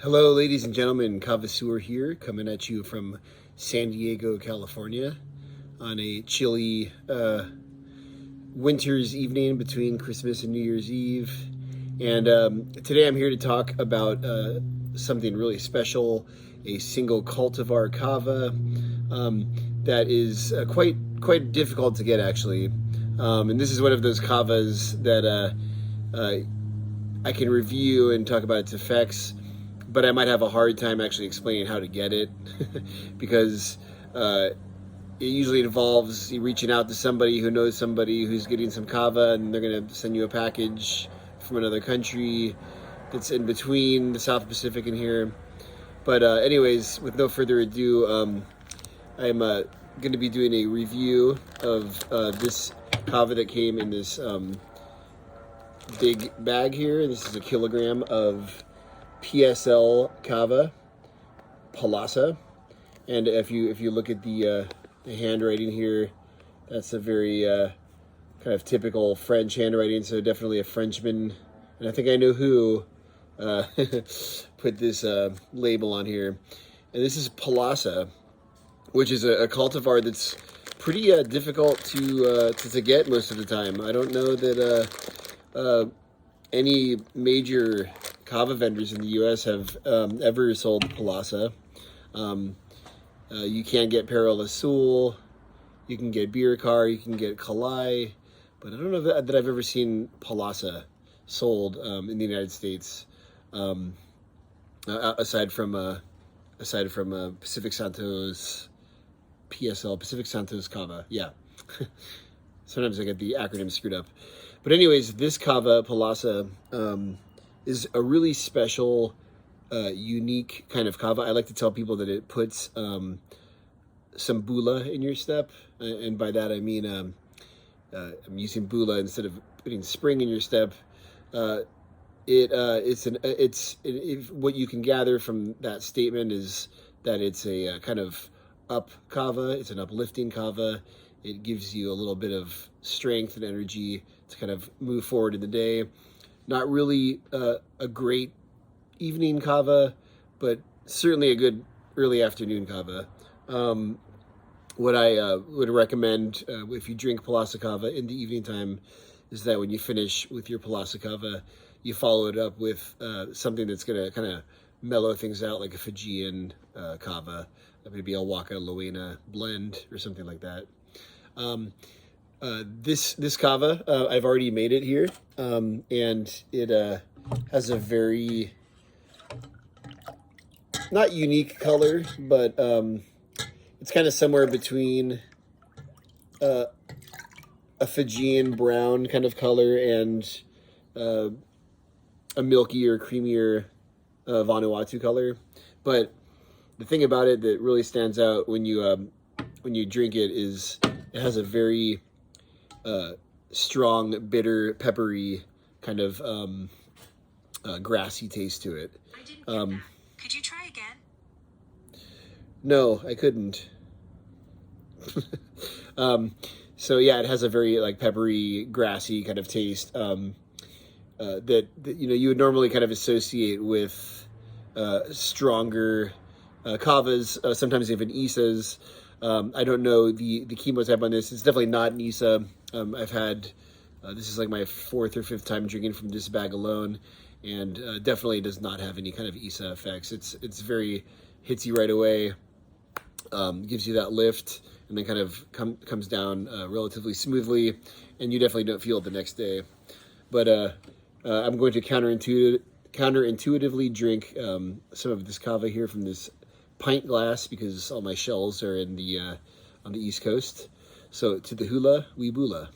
Hello, ladies and gentlemen. Kava here, coming at you from San Diego, California, on a chilly winter's evening between Christmas and New Year's Eve. And today I'm here to talk about something really special, a single cultivar Kava that is quite difficult to get, actually. And this is one of those Kavas that I can review and talk about its effects, but I might have a hard time actually explaining how to get it because it usually involves you reaching out to somebody who knows somebody who's getting some Kava, and they're going to send you a package from another country that's in between the South Pacific and here. But anyways, with no further ado, I'm going to be doing a review of this Kava that came in this big bag here. This is a kilogram of PSL Kava, Palasa, and if you look at the handwriting here, that's a very kind of typical French handwriting. So definitely a Frenchman, and I think I know who put this label on here. And this is Palasa, which is a cultivar that's pretty difficult to get most of the time. I don't know that any major Kava vendors in the U.S. have ever sold Palasa. You can get Peril Azul, you can get Beer Car, you can get Kalai, but I don't know that I've ever seen Palasa sold in the United States, aside from Pacific Santo's PSL, Pacific Santo's Kava. Yeah. Sometimes I get the acronym screwed up. But anyways, this Kava, Palasa, is a really special, unique kind of Kava. I like to tell people that it puts some bula in your step. And by that I mean I'm using bula instead of putting spring in your step. What you can gather from that statement is that it's a kind of up Kava. It's an uplifting Kava. It gives you a little bit of strength and energy to kind of move forward in the day. Not really a great evening Kava, but certainly a good early afternoon Kava. What I would recommend if you drink Palasa Kava in the evening time is that when you finish with your Palasa Kava, you follow it up with something that's going to kind of mellow things out, like a Fijian Kava, maybe a Waka Loena blend or something like that. This Kava, I've already made it here, and it has a very, not unique color, but it's kind of somewhere between a Fijian brown kind of color and a milkier, creamier Vanuatu color. But the thing about it that really stands out when you drink it is it has a very strong, bitter, peppery kind of grassy taste to it. I didn't get that. Could you try again? No, I couldn't. So yeah, it has a very like peppery, grassy kind of taste that you would normally kind of associate with stronger Kavas, sometimes even Isas. I don't know the chemotype on this. It's definitely not an Isa. I've had, this is like my 4th or 5th time drinking from this bag alone, and definitely does not have any kind of Isa effects. It's very hitsy right away, gives you that lift, and then kind of comes down relatively smoothly, and you definitely don't feel it the next day. But I'm going to counterintuitively drink some of this Kava here from this pint glass because all my shells are in the on the East Coast. So to the hula, we bula.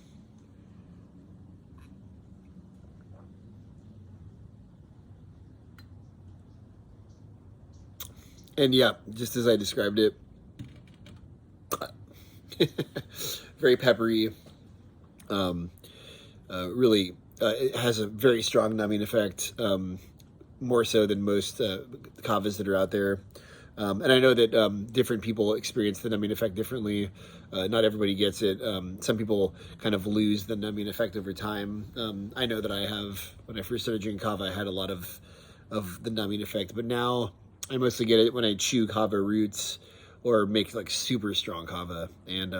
And yeah, just as I described it, very peppery. Really, it has a very strong numbing effect, more so than most Kavas that are out there. And I know that different people experience the numbing effect differently. Not everybody gets it. Some people kind of lose the numbing effect over time. I know that I have, when I first started drinking Kava, I had a lot of of the numbing effect. But now I mostly get it when I chew kava roots or make like super strong kava, and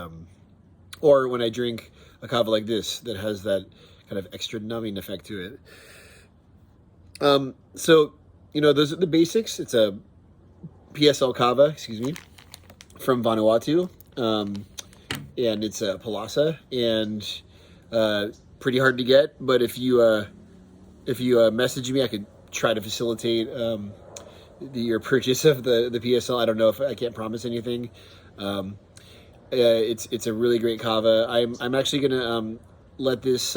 or when I drink a kava like this that has that kind of extra numbing effect to it. So, those are the basics. It's a PSL kava, excuse me, from Vanuatu, and it's a Palasa, and pretty hard to get. But if you message me, I could try to facilitate your purchase of the PSL. I don't know if I can't promise anything. It's a really great kava. I'm actually gonna let this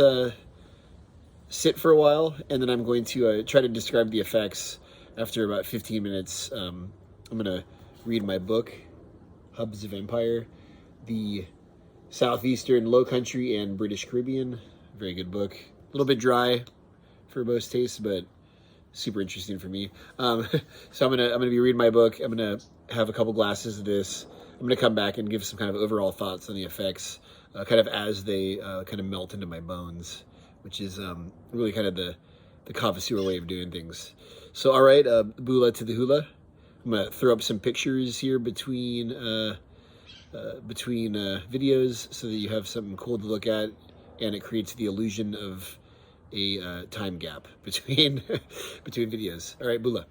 sit for a while, and then I'm going to try to describe the effects after about 15 minutes. I'm gonna read my book, Hubs of Empire, the Southeastern Low Country and British Caribbean. Very good book. A little bit dry for most tastes, but super interesting for me. So I'm gonna be reading my book. I'm gonna have a couple glasses of this. I'm gonna come back and give some kind of overall thoughts on the effects, kind of as they kind of melt into my bones, which is really kind of the Kava way of doing things. So all right, bula to the hula. I'm gonna throw up some pictures here between videos so that you have something cool to look at, and it creates the illusion of a time gap between between videos. All right, bula.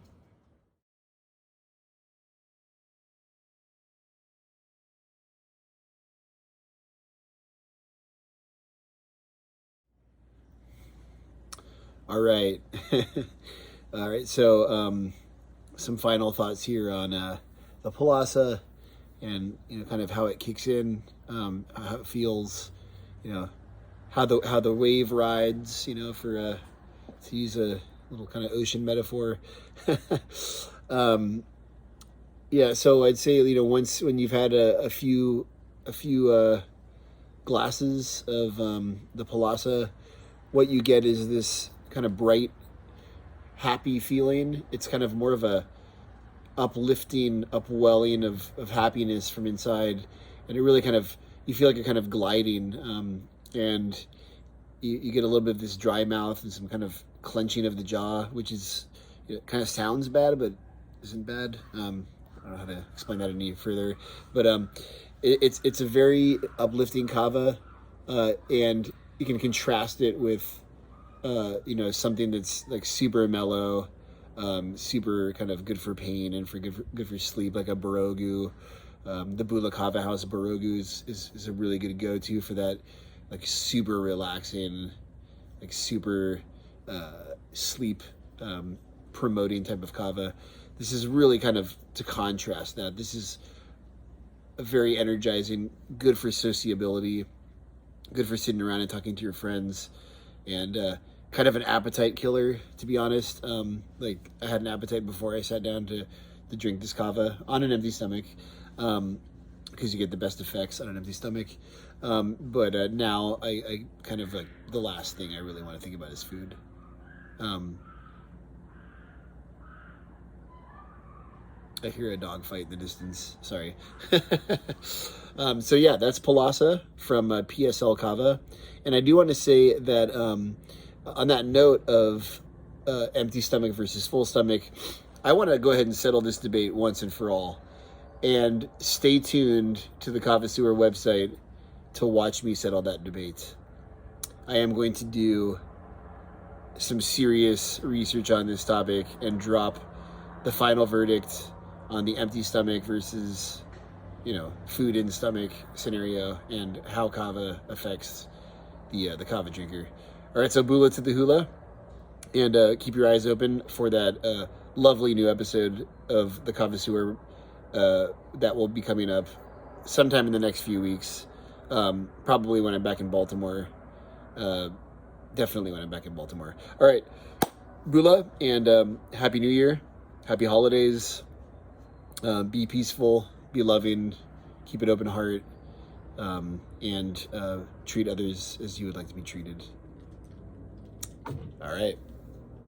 All right. All right, so some final thoughts here on the Palasa, and kind of how it kicks in, how it feels, how the wave rides, for to use a little kind of ocean metaphor. Yeah, so I'd say once when you've had a few glasses of the Palasa, what you get is this kind of bright, happy feeling. It's kind of more of a uplifting, upwelling of happiness from inside, and it really kind of, you feel like you're kind of gliding, and you get a little bit of this dry mouth and some kind of clenching of the jaw, which is, it kind of sounds bad but isn't bad. I don't know how to explain that any further, but it's a very uplifting kava, and you can contrast it with something that's like super mellow, super kind of good for pain and good for sleep, like a Borogu. The Bula Kava House Borogu is a really good go-to for that, like super relaxing, like super sleep promoting type of kava. This is really kind of to contrast that. This is a very energizing, good for sociability, good for sitting around and talking to your friends, and kind of an appetite killer, to be honest. Like, I had an appetite before I sat down to drink this kava on an empty stomach, because you get the best effects on an empty stomach. But now I kind of, like, the last thing I really want to think about is food. I hear a dog fight in the distance. Sorry. So yeah, that's Palasa from PSL Kava. And I do want to say that on that note of empty stomach versus full stomach, I want to go ahead and settle this debate once and for all. And stay tuned to the Kava Sewer website to watch me settle that debate. I am going to do some serious research on this topic and drop the final verdict on the empty stomach versus, food in stomach scenario, and how kava affects the kava drinker. All right, so bula to the hula, and keep your eyes open for that lovely new episode of the Kava Sewer that will be coming up sometime in the next few weeks. Probably when I'm back in Baltimore. Definitely when I'm back in Baltimore. All right, bula, and Happy New Year, Happy Holidays. Be peaceful, be loving, keep an open heart, and treat others as you would like to be treated. All right.